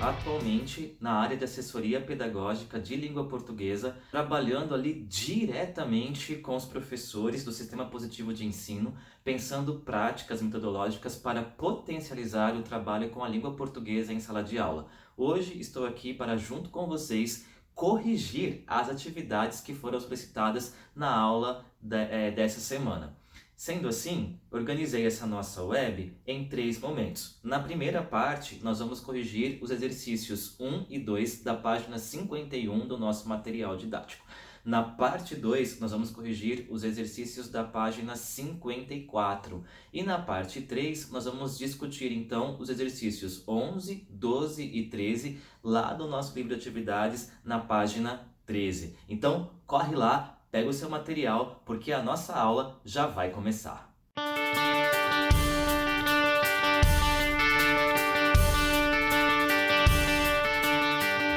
atualmente na área de assessoria pedagógica de língua portuguesa, trabalhando ali diretamente com os professores do Sistema Positivo de Ensino, pensando práticas metodológicas para potencializar o trabalho com a língua portuguesa em sala de aula. Hoje estou aqui para, junto com vocês, corrigir as atividades que foram solicitadas na aula dessa semana. Sendo assim, organizei essa nossa web em 3 momentos. Na primeira parte, nós vamos corrigir os exercícios 1 e 2 da página 51 do nosso material didático. Na parte 2, nós vamos corrigir os exercícios da página 54. E na parte 3, nós vamos discutir então os exercícios 11, 12 e 13 lá do nosso livro de atividades na página 13. Então, corre lá, pega o seu material, porque a nossa aula já vai começar.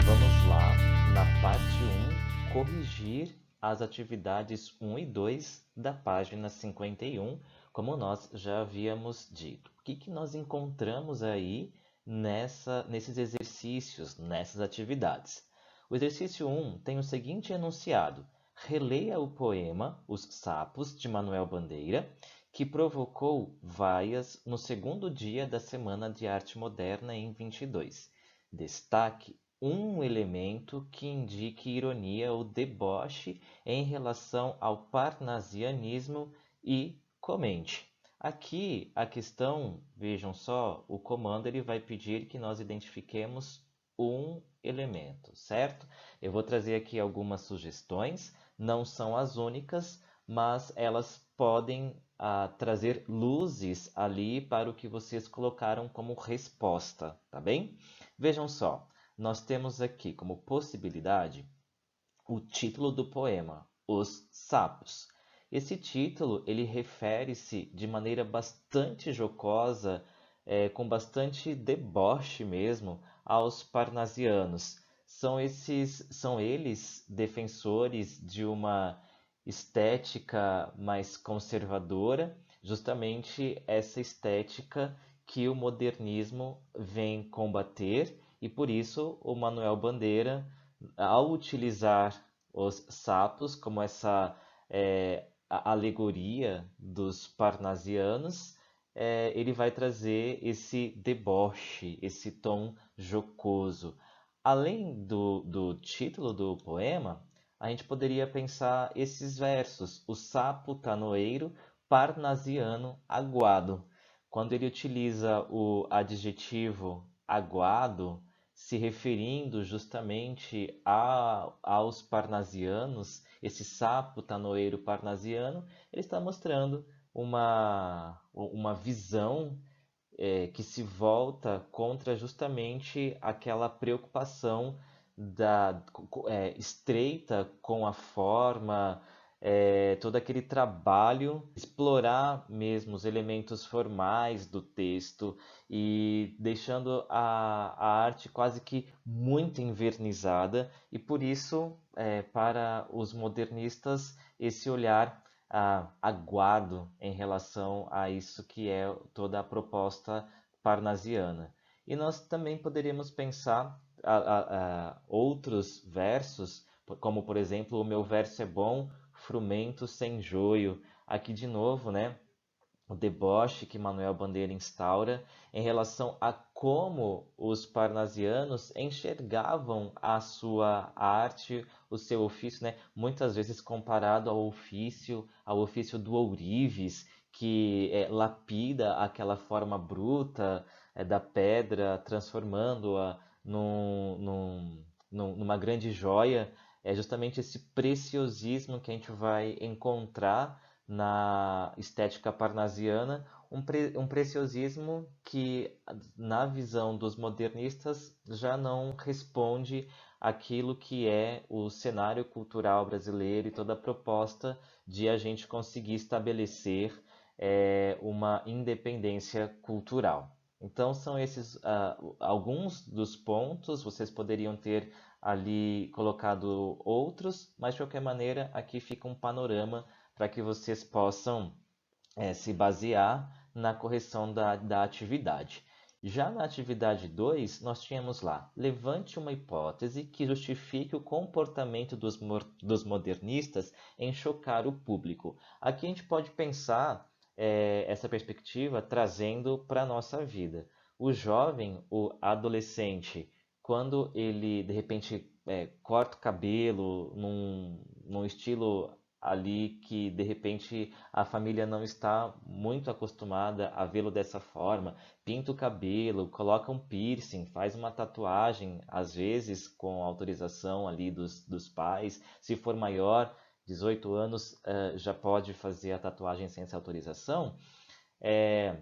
Vamos lá, na parte 1, corrigir as atividades 1 e 2 da página 51, como nós já havíamos dito. O que nós encontramos aí nesses exercícios, nessas atividades? O exercício 1 tem o seguinte enunciado: releia o poema Os Sapos, de Manuel Bandeira, que provocou vaias no segundo dia da Semana de Arte Moderna em 22. Destaque um elemento que indique ironia ou deboche em relação ao parnasianismo e comente. Aqui a questão, vejam só, o comando ele vai pedir que nós identifiquemos um elemento, certo? Eu vou trazer aqui algumas sugestões, não são as únicas, mas elas podem trazer luzes ali para o que vocês colocaram como resposta, tá bem? Vejam só, nós temos aqui como possibilidade o título do poema, Os Sapos. Esse título ele refere-se de maneira bastante jocosa, com bastante deboche mesmo, aos parnasianos. São eles defensores de uma estética mais conservadora, justamente essa estética que o modernismo vem combater, e por isso o Manuel Bandeira, ao utilizar os sapos como essa alegoria dos parnasianos, ele vai trazer esse deboche, esse tom jocoso. Além do título do poema, a gente poderia pensar esses versos: o sapo tanoeiro parnasiano aguado. Quando ele utiliza o adjetivo aguado, se referindo justamente aos parnasianos, esse sapo tanoeiro parnasiano, ele está mostrando uma visão que se volta contra justamente aquela preocupação estreita com a forma, todo aquele trabalho, explorar mesmo os elementos formais do texto e deixando a arte quase que muito envernizada, e por isso, para os modernistas, esse olhar aguardo em relação a isso que é toda a proposta parnasiana. E nós também poderíamos pensar outros versos, como por exemplo, o meu verso é bom, frumento sem joio. Aqui de novo, né? O deboche que Manuel Bandeira instaura em relação a como os parnasianos enxergavam a sua arte, o seu ofício, né? Muitas vezes comparado ao ofício do ourives, que lapida aquela forma bruta da pedra, transformando-a numa grande joia. É justamente esse preciosismo que a gente vai encontrar na estética parnasiana, um preciosismo que, na visão dos modernistas, já não responde àquilo que é o cenário cultural brasileiro e toda a proposta de a gente conseguir estabelecer uma independência cultural. Então, são esses alguns dos pontos, vocês poderiam ter ali colocado outros, mas de qualquer maneira, aqui fica um panorama para que vocês possam se basear na correção da atividade. Já na atividade 2, nós tínhamos lá: levante uma hipótese que justifique o comportamento dos modernistas em chocar o público. Aqui a gente pode pensar essa perspectiva trazendo para a nossa vida. O jovem, o adolescente, quando ele de repente corta o cabelo num estilo ali que de repente a família não está muito acostumada a vê-lo dessa forma, pinta o cabelo, coloca um piercing, faz uma tatuagem, às vezes com autorização ali dos pais. Se for maior, 18 anos, já pode fazer a tatuagem sem essa autorização. É,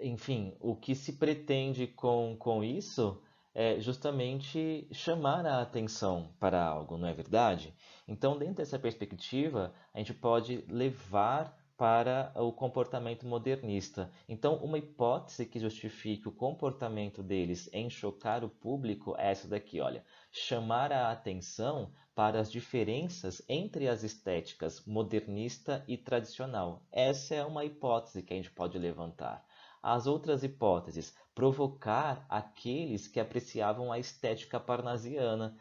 enfim, o que se pretende com isso é justamente chamar a atenção para algo, não é verdade? Então, dentro dessa perspectiva, a gente pode levar para o comportamento modernista. Então, uma hipótese que justifique o comportamento deles em chocar o público é essa daqui, olha: chamar a atenção para as diferenças entre as estéticas modernista e tradicional. Essa é uma hipótese que a gente pode levantar. As outras hipóteses: provocar aqueles que apreciavam a estética parnasiana.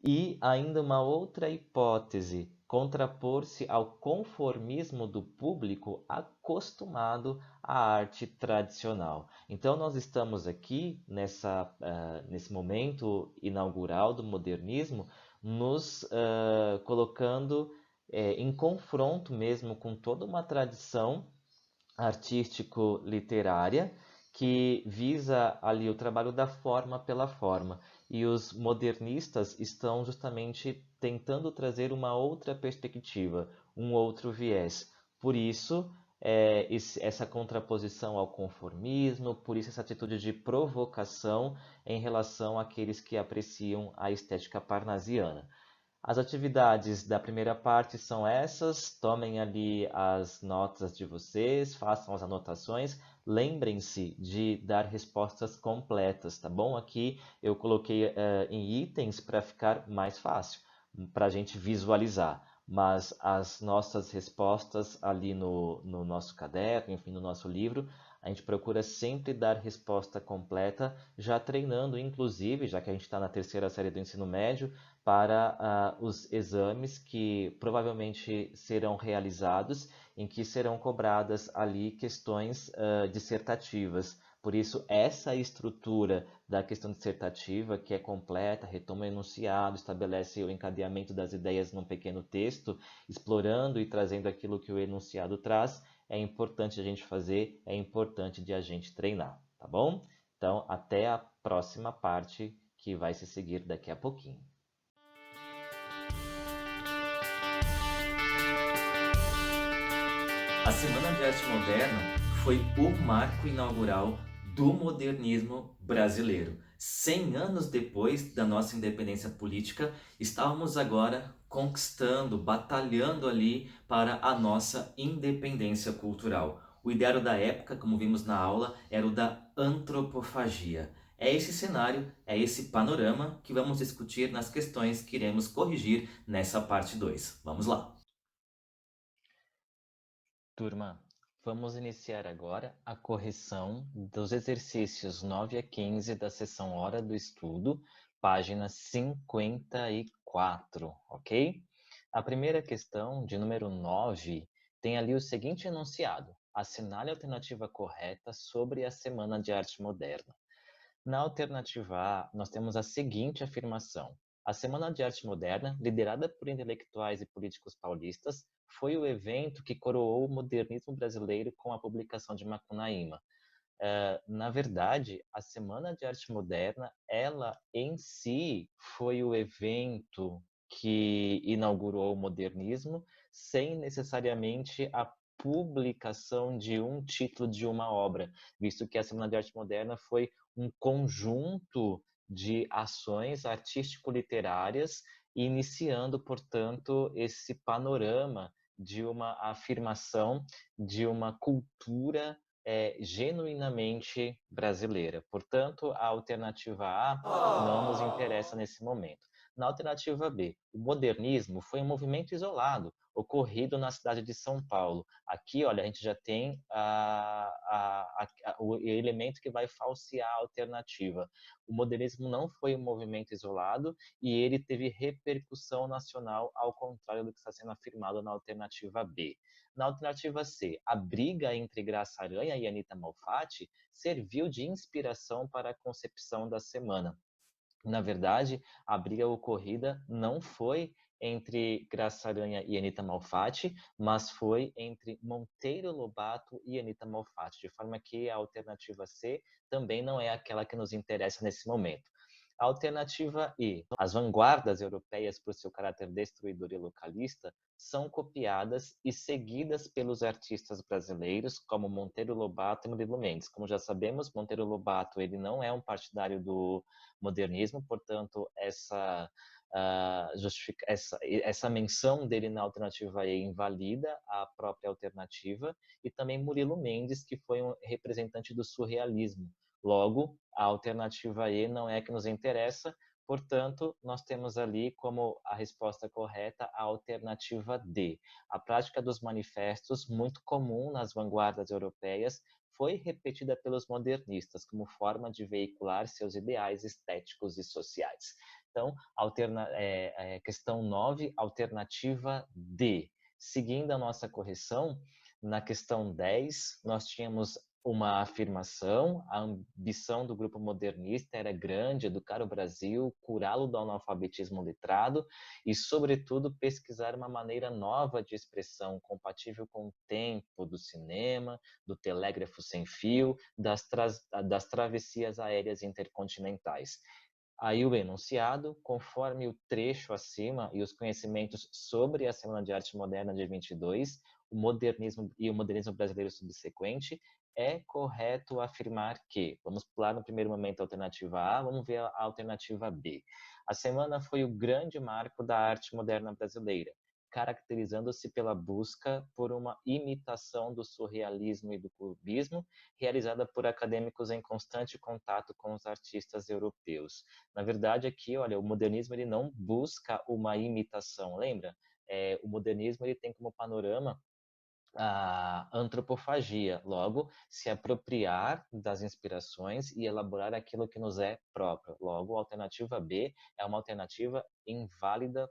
E ainda uma outra hipótese: contrapor-se ao conformismo do público acostumado à arte tradicional. Então, nós estamos aqui nesse momento inaugural do modernismo, nos colocando em confronto mesmo com toda uma tradição artístico-literária que visa ali o trabalho da forma pela forma. E os modernistas estão justamente tentando trazer uma outra perspectiva, um outro viés. Por isso, essa contraposição ao conformismo, por isso essa atitude de provocação em relação àqueles que apreciam a estética parnasiana. As atividades da primeira parte são essas. Tomem ali as notas de vocês, façam as anotações. Lembrem-se de dar respostas completas, tá bom? Aqui eu coloquei em itens para ficar mais fácil, para a gente visualizar. Mas as nossas respostas ali no nosso caderno, enfim, no nosso livro, a gente procura sempre dar resposta completa, já treinando, inclusive, já que a gente está na terceira série do ensino médio, para os exames que provavelmente serão realizados, em que serão cobradas ali questões dissertativas. Por isso, essa estrutura da questão dissertativa, que é completa, retoma o enunciado, estabelece o encadeamento das ideias num pequeno texto, explorando e trazendo aquilo que o enunciado traz, é importante a gente fazer, é importante de a gente treinar, tá bom? Então, até a próxima parte que vai se seguir daqui a pouquinho. A Semana de Arte Moderna foi o marco inaugural do modernismo brasileiro. 100 anos depois da nossa independência política, estávamos agora conquistando, batalhando ali para a nossa independência cultural. O ideário da época, como vimos na aula, era o da antropofagia. É esse cenário, é esse panorama que vamos discutir nas questões que iremos corrigir nessa parte 2. Vamos lá! Turma, vamos iniciar agora a correção dos exercícios 9 a 15 da seção Hora do Estudo, página 54, ok? A primeira questão, de número 9, tem ali o seguinte enunciado: assinale a alternativa correta sobre a Semana de Arte Moderna. Na alternativa A, nós temos a seguinte afirmação: a Semana de Arte Moderna, liderada por intelectuais e políticos paulistas, foi o evento que coroou o modernismo brasileiro com a publicação de Macunaíma. Na verdade, a Semana de Arte Moderna, ela em si foi o evento que inaugurou o modernismo, sem necessariamente a publicação de um título de uma obra, visto que a Semana de Arte Moderna foi um conjunto de ações artístico-literárias, iniciando, portanto, esse panorama de uma afirmação de uma cultura genuinamente brasileira. Portanto, a alternativa A não nos interessa nesse momento. Na alternativa B, o modernismo foi um movimento isolado, ocorrido na cidade de São Paulo. Aqui, olha, a gente já tem o elemento que vai falsear a alternativa. O modernismo não foi um movimento isolado e ele teve repercussão nacional, ao contrário do que está sendo afirmado na alternativa B. Na alternativa C, a briga entre Graça Aranha e Anita Malfatti serviu de inspiração para a concepção da semana. Na verdade, a briga ocorrida não foi entre Graça Aranha e Anita Malfatti, mas foi entre Monteiro Lobato e Anita Malfatti, de forma que a alternativa C também não é aquela que nos interessa nesse momento. A alternativa E, as vanguardas europeias, por seu caráter destruidor e localista, são copiadas e seguidas pelos artistas brasileiros, como Monteiro Lobato e Murilo Mendes. Como já sabemos, Monteiro Lobato ele não é um partidário do modernismo, portanto, essa menção dele na alternativa E invalida a própria alternativa, e também Murilo Mendes, que foi um representante do surrealismo. Logo, a alternativa E não é a que nos interessa, portanto, nós temos ali como a resposta correta a alternativa D. A prática dos manifestos, muito comum nas vanguardas europeias, foi repetida pelos modernistas como forma de veicular seus ideais estéticos e sociais. Então, questão 9, alternativa D. Seguindo a nossa correção, na questão 10, nós tínhamos uma afirmação, a ambição do grupo modernista era grande, educar o Brasil, curá-lo do analfabetismo letrado e, sobretudo, pesquisar uma maneira nova de expressão compatível com o tempo do cinema, do telégrafo sem fio, das travessias aéreas intercontinentais. Aí o enunciado, conforme o trecho acima e os conhecimentos sobre a Semana de Arte Moderna de 22, o modernismo brasileiro subsequente, é correto afirmar que, vamos pular no primeiro momento a alternativa A, vamos ver a alternativa B. A semana foi o grande marco da arte moderna brasileira, caracterizando-se pela busca por uma imitação do surrealismo e do cubismo, realizada por acadêmicos em constante contato com os artistas europeus. Na verdade, aqui, olha, o modernismo ele não busca uma imitação, lembra? O modernismo ele tem como panorama a antropofagia, logo, se apropriar das inspirações e elaborar aquilo que nos é próprio. Logo, a alternativa B é uma alternativa inválida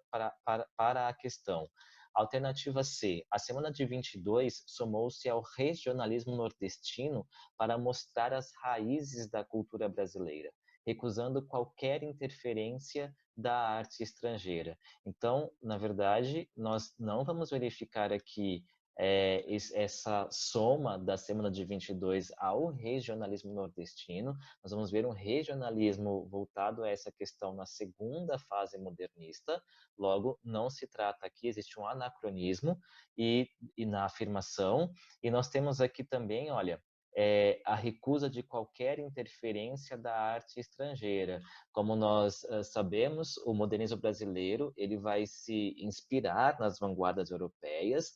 para a questão. Alternativa C, a semana de 22 somou-se ao regionalismo nordestino para mostrar as raízes da cultura brasileira, recusando qualquer interferência da arte estrangeira. Então, na verdade, nós não vamos verificar aqui essa soma da semana de 22 ao regionalismo nordestino. Nós vamos ver um regionalismo voltado a essa questão na segunda fase modernista. Logo, não se trata aqui, existe um anacronismo e na afirmação. E nós temos aqui também, olha, a recusa de qualquer interferência da arte estrangeira. Como nós sabemos, o modernismo brasileiro ele vai se inspirar nas vanguardas europeias,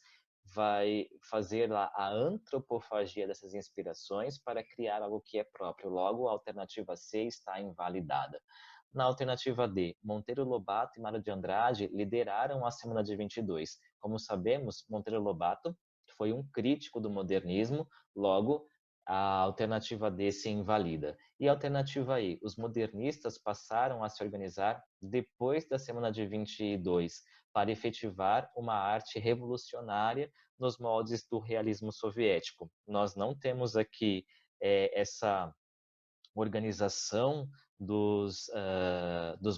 vai fazer a antropofagia dessas inspirações para criar algo que é próprio. Logo, a alternativa C está invalidada. Na alternativa D, Monteiro Lobato e Mário de Andrade lideraram a Semana de 22. Como sabemos, Monteiro Lobato foi um crítico do modernismo, logo, a alternativa D se invalida. E a alternativa E, os modernistas passaram a se organizar depois da Semana de 22 para efetivar uma arte revolucionária nos moldes do realismo soviético. Nós não temos aqui essa organização dos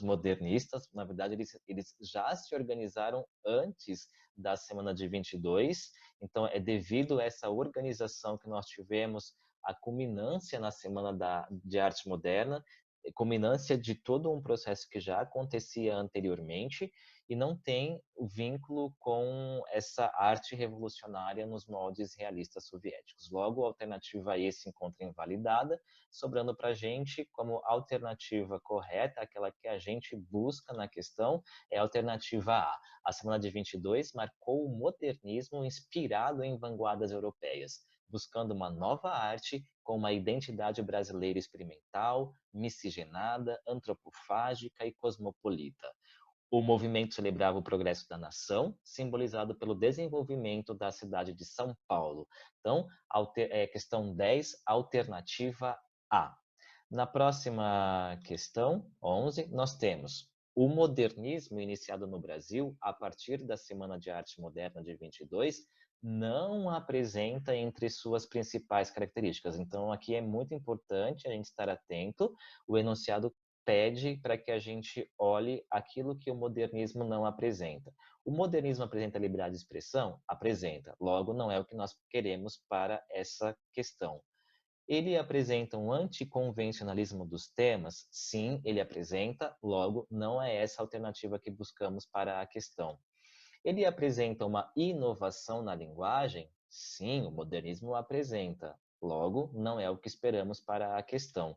modernistas. Na verdade, eles já se organizaram antes da Semana de 22, então é devido a essa organização que nós tivemos a culminância na Semana de Arte Moderna, culminância de todo um processo que já acontecia anteriormente e não tem o vínculo com essa arte revolucionária nos moldes realistas soviéticos. Logo, a alternativa E se encontra invalidada, sobrando para a gente como alternativa correta, aquela que a gente busca na questão, é a alternativa A. A Semana de 22 marcou o modernismo inspirado em vanguardas europeias, buscando uma nova arte com uma identidade brasileira experimental, miscigenada, antropofágica e cosmopolita. O movimento celebrava o progresso da nação, simbolizado pelo desenvolvimento da cidade de São Paulo. Então, questão 10, alternativa A. Na próxima questão, 11, nós temos o modernismo iniciado no Brasil a partir da Semana de Arte Moderna de 22 não apresenta entre suas principais características. Então, aqui é muito importante a gente estar atento. O enunciado pede para que a gente olhe aquilo que o modernismo não apresenta. O modernismo apresenta liberdade de expressão? Apresenta. Logo, não é o que nós queremos para essa questão. Ele apresenta um anticonvencionalismo dos temas? Sim, ele apresenta, logo, não é essa a alternativa que buscamos para a questão. Ele apresenta uma inovação na linguagem? Sim, o modernismo apresenta, logo, não é o que esperamos para a questão.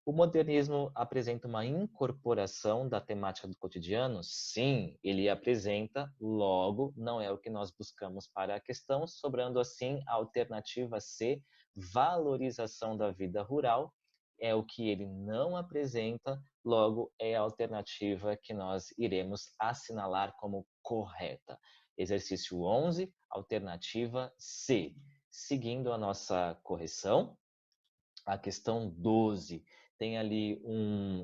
O modernismo apresenta uma incorporação da temática do cotidiano? Sim, ele apresenta, logo, não é o que nós buscamos para a questão, sobrando assim a alternativa C, valorização da vida rural, é o que ele não apresenta, logo é a alternativa que nós iremos assinalar como correta. Exercício 11, alternativa C. Seguindo a nossa correção, a questão 12 tem ali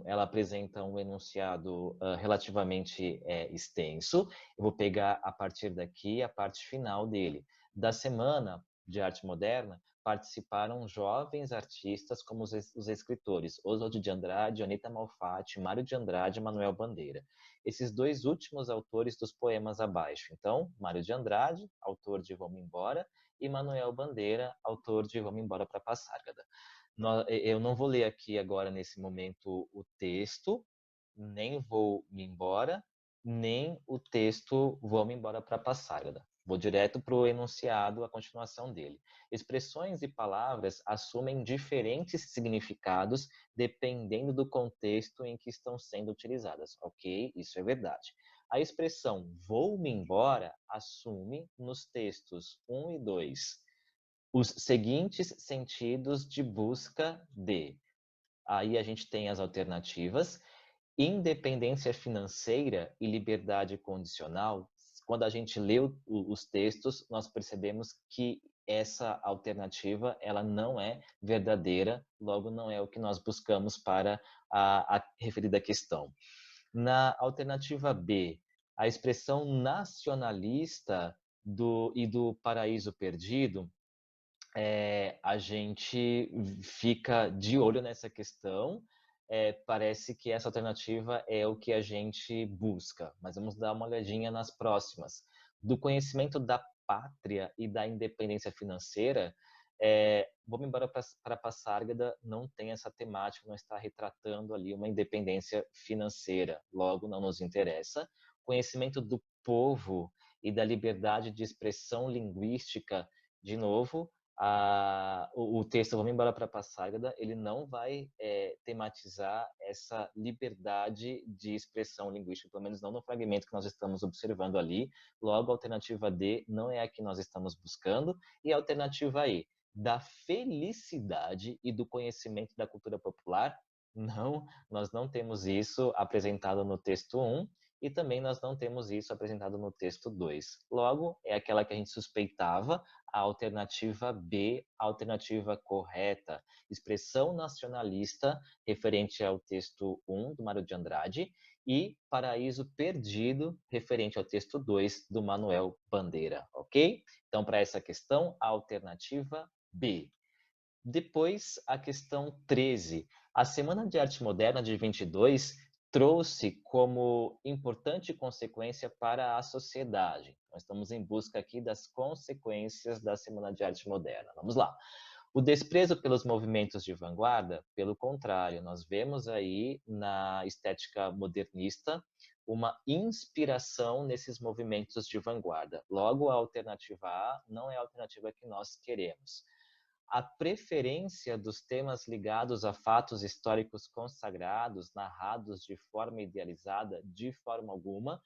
ela apresenta um enunciado relativamente extenso. Eu vou pegar a partir daqui a parte final dele. Da Semana de Arte Moderna, participaram jovens artistas como os escritores Oswald de Andrade, Anita Malfatti, Mário de Andrade e Manuel Bandeira. Esses dois últimos autores dos poemas abaixo. Então, Mário de Andrade, autor de Vamos Embora, e Manuel Bandeira, autor de Vamos Embora para Passárgada. Eu não vou ler aqui agora, nesse momento, o texto, nem vou me embora, nem o texto vou me embora para Passárgada. Vou direto para o enunciado, a continuação dele. Expressões e palavras assumem diferentes significados dependendo do contexto em que estão sendo utilizadas. Ok? Isso é verdade. A expressão vou-me embora assume nos textos 1 e 2 os seguintes sentidos de busca de. Aí a gente tem as alternativas: independência financeira e liberdade condicional. Quando a gente lê os textos, nós percebemos que essa alternativa ela não é verdadeira, logo não é o que nós buscamos para a referida questão. Na alternativa B, a expressão nacionalista e do paraíso perdido, a gente fica de olho nessa questão. Parece que essa alternativa é o que a gente busca, mas vamos dar uma olhadinha nas próximas. Do conhecimento da pátria e da independência financeira, vamos embora para Passárgada, não tem essa temática, não está retratando ali uma independência financeira, logo não nos interessa. Conhecimento do povo e da liberdade de expressão linguística, de novo, o texto Vamos Embora para Passárgada, ele não vai tematizar essa liberdade de expressão linguística, pelo menos não no fragmento que nós estamos observando ali. Logo, a alternativa D não é a que nós estamos buscando. E a alternativa E, da felicidade e do conhecimento da cultura popular, não, nós não temos isso apresentado no texto 1, e também nós não temos isso apresentado no texto 2. Logo, é aquela que a gente suspeitava, a alternativa B, a alternativa correta. Expressão nacionalista referente ao texto 1 do Mário de Andrade e Paraíso Perdido referente ao texto 2 do Manuel Bandeira, ok? Então, para essa questão, a alternativa B. Depois, a questão 13. A Semana de Arte Moderna de 22 trouxe como importante consequência para a sociedade. Nós estamos em busca aqui das consequências da Semana de Arte Moderna. Vamos lá. O desprezo pelos movimentos de vanguarda, pelo contrário, nós vemos aí na estética modernista uma inspiração nesses movimentos de vanguarda. Logo, a alternativa A não é a alternativa que nós queremos. A preferência dos temas ligados a fatos históricos consagrados, narrados de forma idealizada, de forma alguma.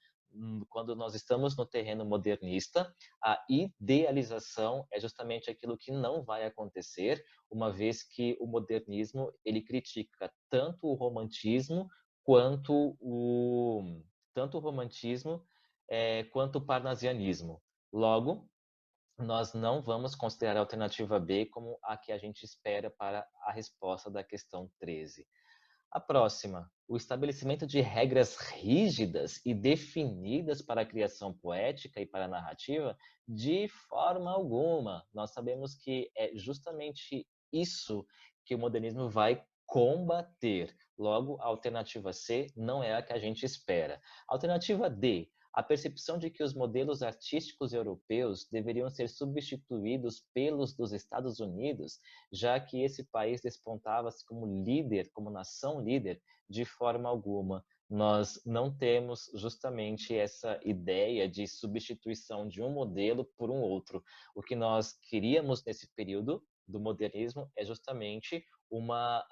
Quando nós estamos no terreno modernista, a idealização é justamente aquilo que não vai acontecer, uma vez que o modernismo ele critica tanto o romantismo quanto tanto o romantismo quanto o parnasianismo. Logo, nós não vamos considerar a alternativa B como a que a gente espera para a resposta da questão 13. A próxima, o estabelecimento de regras rígidas e definidas para a criação poética e para a narrativa, de forma alguma. Nós sabemos que é justamente isso que o modernismo vai combater. Logo, a alternativa C não é a que a gente espera. Alternativa D, a percepção de que os modelos artísticos europeus deveriam ser substituídos pelos dos Estados Unidos, já que esse país despontava-se como líder, como nação líder, de forma alguma. Nós não temos justamente essa ideia de substituição de um modelo por um outro. O que nós queríamos nesse período do modernismo é justamente uma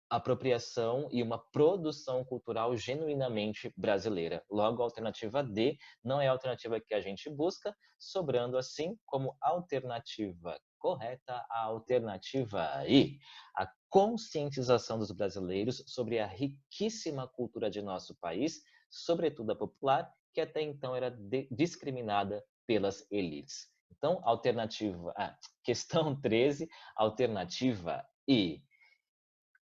apropriação e uma produção cultural genuinamente brasileira. Logo, a alternativa D não é a alternativa que a gente busca, sobrando assim como alternativa correta a alternativa I, a conscientização dos brasileiros sobre a riquíssima cultura de nosso país, sobretudo a popular, que até então era discriminada pelas elites. Então, questão 13, alternativa I.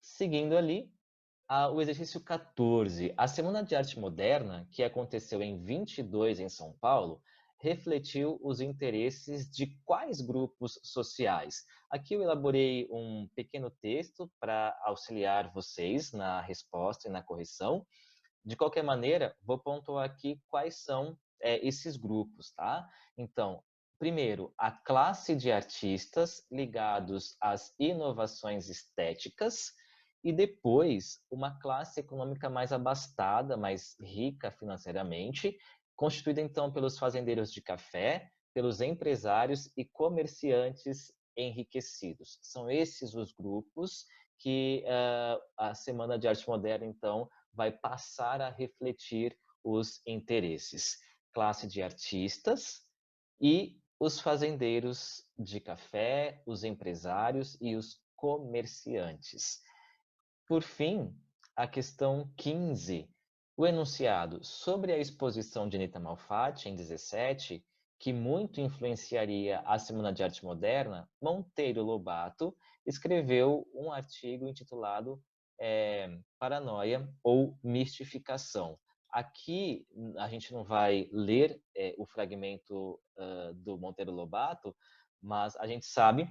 Seguindo ali, o exercício 14. A Semana de Arte Moderna, que aconteceu em 22 em São Paulo, refletiu os interesses de quais grupos sociais? Aqui eu elaborei um pequeno texto para auxiliar vocês na resposta e na correção. De qualquer maneira, vou pontuar aqui quais são esses grupos, tá? Então, primeiro, a classe de artistas ligados às inovações estéticas, e depois uma classe econômica mais abastada, mais rica financeiramente, constituída então pelos fazendeiros de café, pelos empresários e comerciantes enriquecidos. São esses os grupos que a Semana de Arte Moderna, então, vai passar a refletir os interesses. Classe de artistas e os fazendeiros de café, os empresários e os comerciantes. Por fim, a questão 15, o enunciado sobre a exposição de Anita Malfatti, em 17, que muito influenciaria a Semana de Arte Moderna, Monteiro Lobato escreveu um artigo intitulado Paranoia ou Mistificação. Aqui a gente não vai ler o fragmento do Monteiro Lobato, mas a gente sabe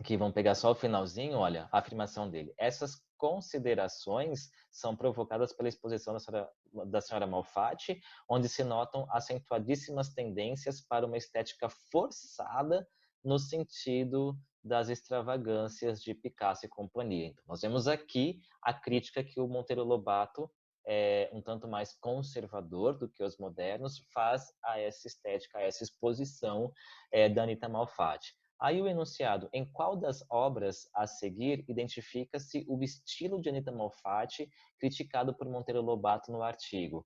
que vão pegar só o finalzinho, olha, a afirmação dele. Essas considerações são provocadas pela exposição da senhora Malfatti, onde se notam acentuadíssimas tendências para uma estética forçada no sentido das extravagâncias de Picasso e companhia. Então, nós vemos aqui a crítica que o Monteiro Lobato, um tanto mais conservador do que os modernos, faz a essa estética, a essa exposição da Anita Malfatti. Aí o enunciado, em qual das obras a seguir identifica-se o estilo de Anita Malfatti criticado por Monteiro Lobato no artigo?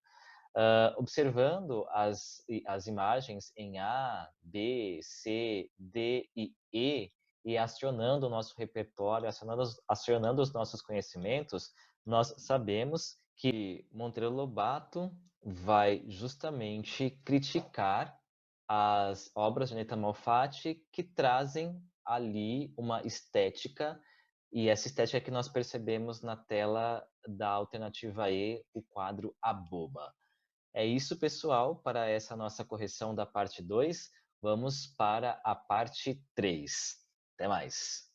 Observando as imagens em A, B, C, D e E, e acionando o nosso repertório, acionando os nossos conhecimentos, nós sabemos que Monteiro Lobato vai justamente criticar as obras de Anita Malfatti que trazem ali uma estética, e essa estética que nós percebemos na tela da alternativa E, o quadro A Boba. É isso, pessoal, para essa nossa correção da parte 2. Vamos para a parte 3. Até mais.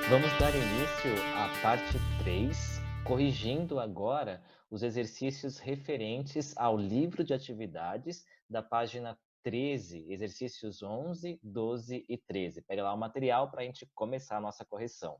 Vamos dar início à parte 3, corrigindo agora os exercícios referentes ao livro de atividades da página 13, exercícios 11, 12 e 13. Pega lá o material para a gente começar a nossa correção.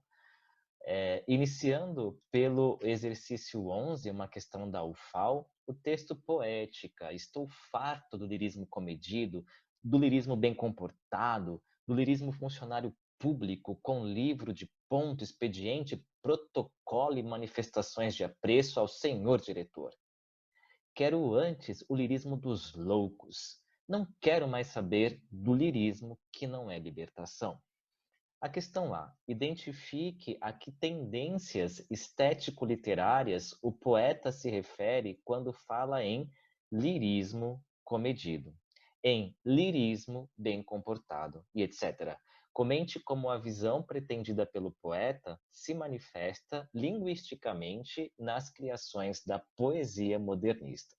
Iniciando pelo exercício 11, uma questão da UFAL, o texto poética. Estou farto do lirismo comedido, do lirismo bem comportado, do lirismo funcionário público com livro de ponto, expediente, protocolo e manifestações de apreço ao senhor diretor. Quero antes o lirismo dos loucos. Não quero mais saber do lirismo que não é libertação. A questão A. Identifique a que tendências estético-literárias o poeta se refere quando fala em lirismo comedido, em lirismo bem comportado e etc. Comente como a visão pretendida pelo poeta se manifesta linguisticamente nas criações da poesia modernista.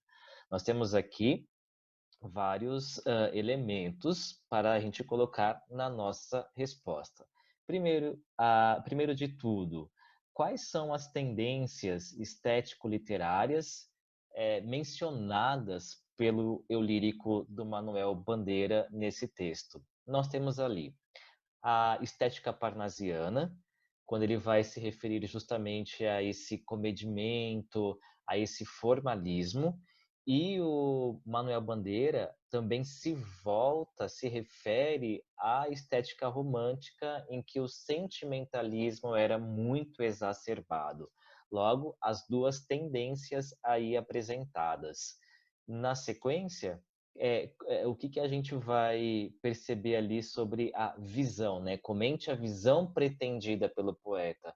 Nós temos aqui vários elementos para a gente colocar na nossa resposta. Primeiro de tudo, quais são as tendências estético-literárias mencionadas pelo eu lírico do Manuel Bandeira nesse texto? Nós temos ali a estética parnasiana, quando ele vai se referir justamente a esse comedimento, a esse formalismo, e o Manuel Bandeira também se refere à estética romântica, em que o sentimentalismo era muito exacerbado. Logo, as duas tendências aí apresentadas. Na sequência, o que, que a gente vai perceber ali sobre a visão, né? Comente a visão pretendida pelo poeta.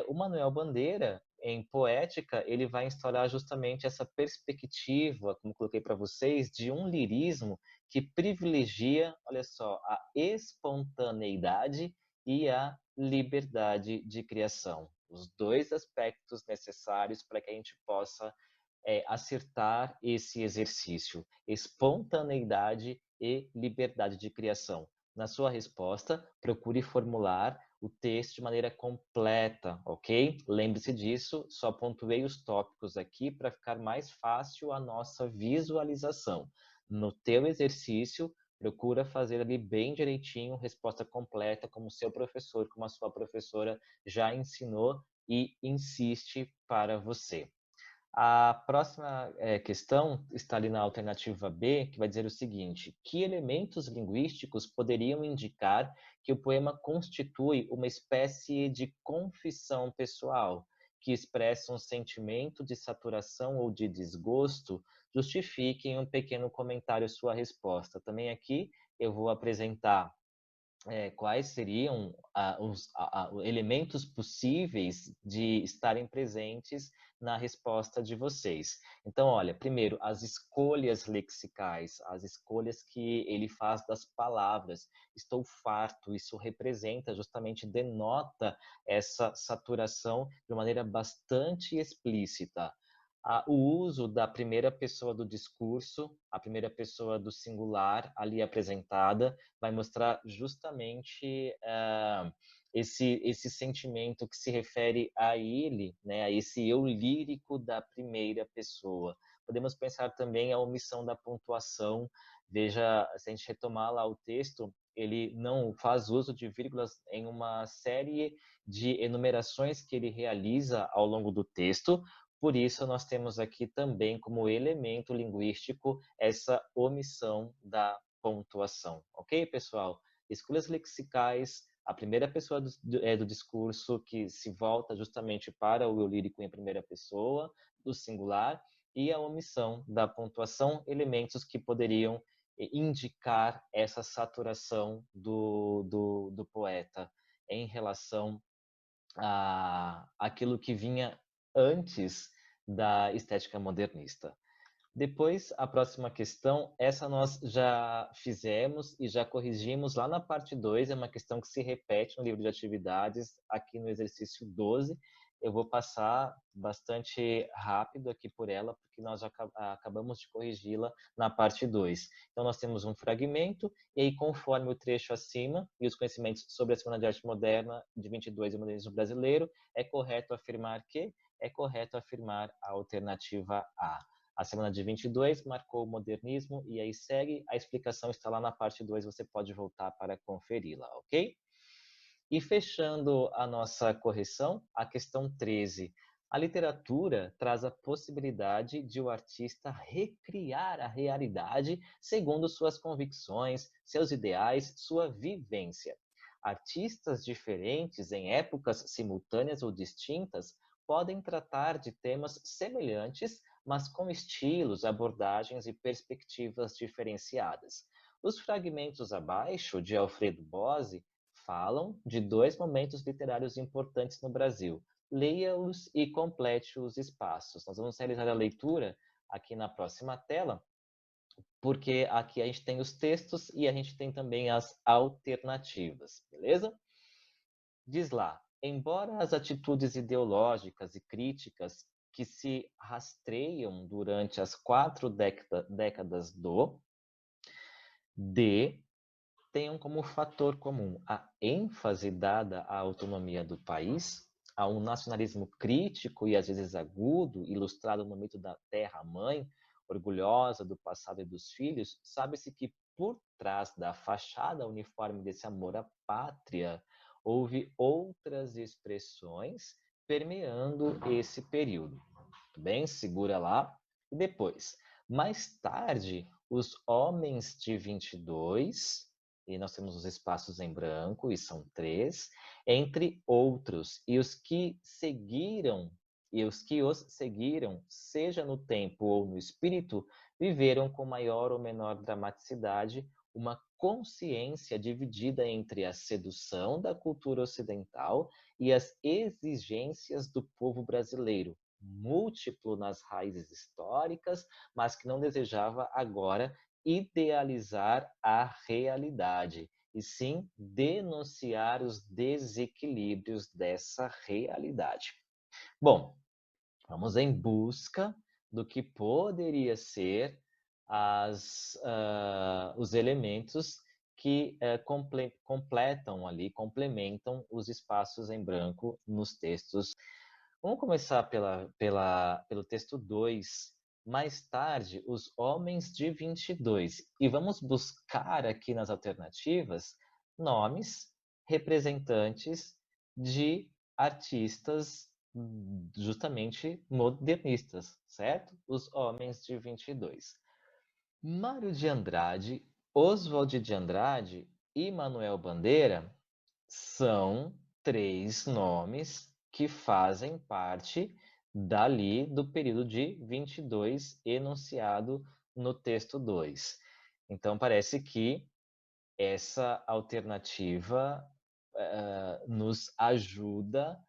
O Manuel Bandeira, em Poética, ele vai instaurar justamente essa perspectiva, como coloquei para vocês, de um lirismo que privilegia, olha só, a espontaneidade e a liberdade de criação. Os dois aspectos necessários para que a gente possa acertar esse exercício, espontaneidade e liberdade de criação. Na sua resposta, procure formular o texto de maneira completa, ok? Lembre-se disso, só pontuei os tópicos aqui para ficar mais fácil a nossa visualização. No teu exercício, procura fazer ali bem direitinho, resposta completa, como o seu professor, como a sua professora já ensinou e insiste para você. A próxima questão está ali na alternativa B, que vai dizer o seguinte: que elementos linguísticos poderiam indicar que o poema constitui uma espécie de confissão pessoal, que expressa um sentimento de saturação ou de desgosto? Justifique em um pequeno comentário sua resposta. Também aqui eu vou apresentar quais seriam os elementos possíveis de estarem presentes na resposta de vocês. Então, olha, primeiro, as escolhas lexicais, as escolhas que ele faz das palavras. Estou farto, isso representa, justamente denota essa saturação de maneira bastante explícita. O uso da primeira pessoa do discurso, a primeira pessoa do singular ali apresentada, vai mostrar justamente esse sentimento que se refere a ele, né, a esse eu lírico da primeira pessoa. Podemos pensar também a omissão da pontuação. Veja, se a gente retomar lá o texto, ele não faz uso de vírgulas em uma série de enumerações que ele realiza ao longo do texto. Por isso, nós temos aqui também como elemento linguístico essa omissão da pontuação. Ok, pessoal? Escolhas lexicais, a primeira pessoa do discurso que se volta justamente para o eu lírico em primeira pessoa, do singular, e a omissão da pontuação, elementos que poderiam indicar essa saturação do poeta em relação aquilo que vinha antes da estética modernista. Depois, a próxima questão, essa nós já fizemos e já corrigimos lá na parte 2, é uma questão que se repete no livro de atividades, aqui no exercício 12. Eu vou passar bastante rápido aqui por ela, porque nós já acabamos de corrigi-la na parte 2. Então, nós temos um fragmento, e aí, conforme o trecho acima e os conhecimentos sobre a Semana de Arte Moderna de 22 e o modernismo brasileiro, é correto afirmar que? É correto afirmar a alternativa A. A semana de 22 marcou o modernismo e aí segue. A explicação está lá na parte 2, você pode voltar para conferi-la, ok? E fechando a nossa correção, a questão 13. A literatura traz a possibilidade de o artista recriar a realidade segundo suas convicções, seus ideais, sua vivência. Artistas diferentes em épocas simultâneas ou distintas podem tratar de temas semelhantes, mas com estilos, abordagens e perspectivas diferenciadas. Os fragmentos abaixo, de Alfredo Bose, falam de dois momentos literários importantes no Brasil. Leia-os e complete os espaços. Nós vamos realizar a leitura aqui na próxima tela, porque aqui a gente tem os textos e a gente tem também as alternativas, beleza? Diz lá, embora as atitudes ideológicas e críticas que se rastreiam durante as 4 décadas tenham como fator comum a ênfase dada à autonomia do país, a um nacionalismo crítico e às vezes agudo, ilustrado no mito da terra-mãe, orgulhosa do passado e dos filhos, sabe-se que por trás da fachada uniforme desse amor à pátria, houve outras expressões permeando esse período. Bem, segura lá. E depois, mais tarde, os homens de 22, e nós temos os espaços em branco, e são 3, entre outros, e os que os seguiram, seja no tempo ou no espírito, viveram com maior ou menor dramaticidade uma consciência dividida entre a sedução da cultura ocidental e as exigências do povo brasileiro, múltiplo nas raízes históricas, mas que não desejava agora idealizar a realidade, e sim denunciar os desequilíbrios dessa realidade. Bom, vamos em busca do que poderia ser os elementos que complementam os espaços em branco nos textos. Vamos começar pelo texto 2. Mais tarde, os homens de 22. E vamos buscar aqui nas alternativas nomes representantes de artistas justamente modernistas, certo? Os homens de 22. Mário de Andrade, Oswald de Andrade e Manuel Bandeira são 3 nomes que fazem parte dali do período de 22 enunciado no texto 2. Então, parece que essa alternativa nos ajuda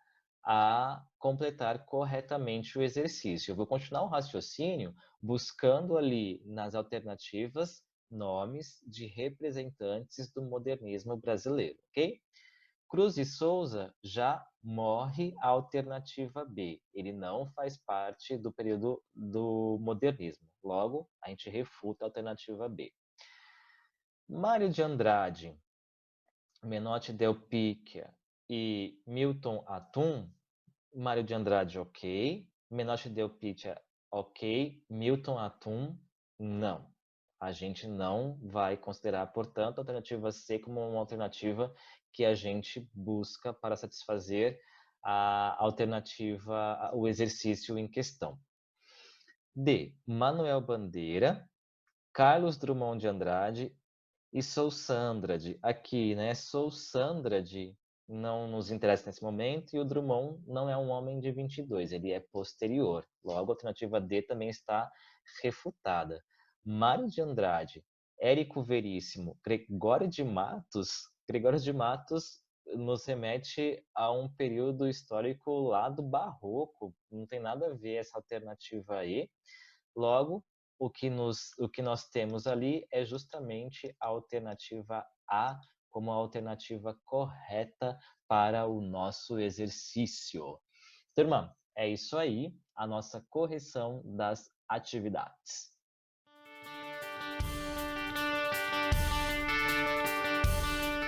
a completar corretamente o exercício. Eu vou continuar o raciocínio buscando ali nas alternativas nomes de representantes do modernismo brasileiro, ok? Cruz de Souza já morre a alternativa B. Ele não faz parte do período do modernismo. Logo, a gente refuta a alternativa B. Mário de Andrade, Menotti Del Picchia e Milton Atum, Mário de Andrade, ok. Menotti Del Picchia, ok. Milton Atum, não. A gente não vai considerar, portanto, a alternativa C como uma alternativa que a gente busca para satisfazer a alternativa, o exercício em questão. D. Manuel Bandeira, Carlos Drummond de Andrade e Sou Sandrade. Aqui, né? Sou Sandrade não nos interessa nesse momento, e o Drummond não é um homem de 22, ele é posterior. Logo, a alternativa D também está refutada. Mário de Andrade, Érico Veríssimo, Gregório de Matos nos remete a um período histórico lá do Barroco, não tem nada a ver essa alternativa E. Logo, o que nós temos ali é justamente a alternativa A como a alternativa correta para o nosso exercício. Turma, é isso aí, a nossa correção das atividades.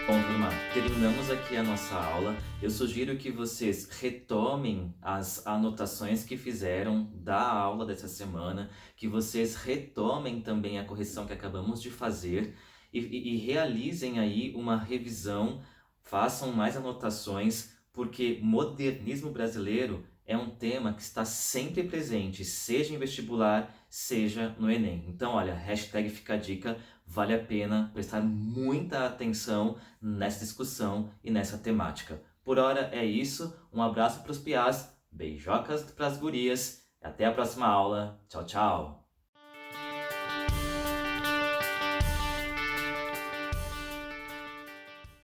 Bom, turma, terminamos aqui a nossa aula. Eu sugiro que vocês retomem as anotações que fizeram da aula dessa semana, que vocês retomem também a correção que acabamos de fazer e realizem aí uma revisão, façam mais anotações, porque modernismo brasileiro é um tema que está sempre presente, seja em vestibular, seja no Enem. Então, olha, hashtag fica a dica, vale a pena prestar muita atenção nessa discussão e nessa temática. Por hora é isso, um abraço para os piás, beijocas para as gurias, até a próxima aula, tchau, tchau!